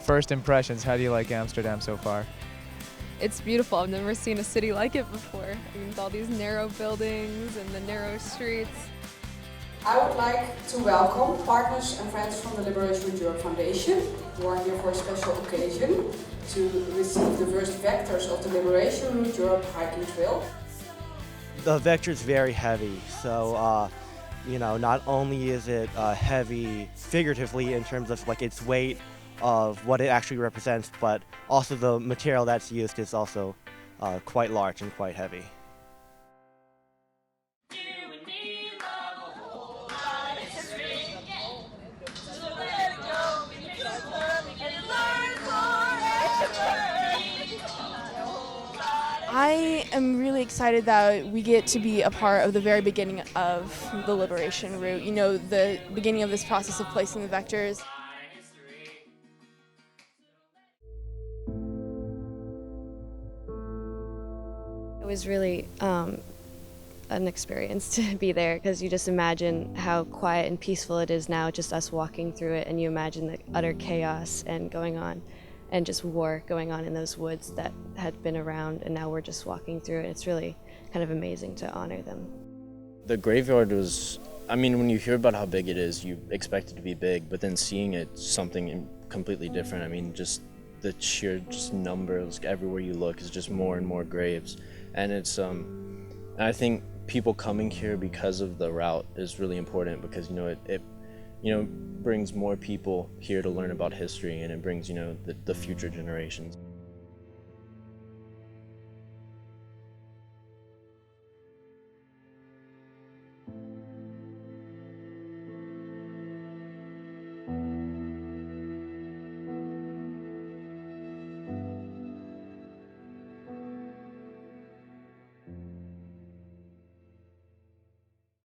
first impressions, how do you like Amsterdam so far? It's beautiful. I've never seen a city like it before. I mean, with all these narrow buildings and the narrow streets. I would like to welcome partners and friends from the Liberation Route Europe Foundation who are here for a special occasion to receive the first vectors of the Liberation Route Europe hiking trail. The vector is very heavy, so not only is it heavy figuratively in terms of like its weight of what it actually represents, but also the material that's used is also quite large and quite heavy. I am really excited that we get to be a part of the very beginning of the Liberation Route, the beginning of this process of placing the vectors. It was really an experience to be there, because you just imagine how quiet and peaceful it is now, just us walking through it, and you imagine the utter chaos and going on, and just war going on in those woods that had been around, and now we're just walking through it. It's really kind of amazing to honor them. The graveyard was, when you hear about how big it is, you expect it to be big, but then seeing it, something completely different. Just the sheer numbers everywhere you look is just more and more graves. And it's, I think people coming here because of the route is really important, because, it brings more people here to learn about history, and it brings, the future generations.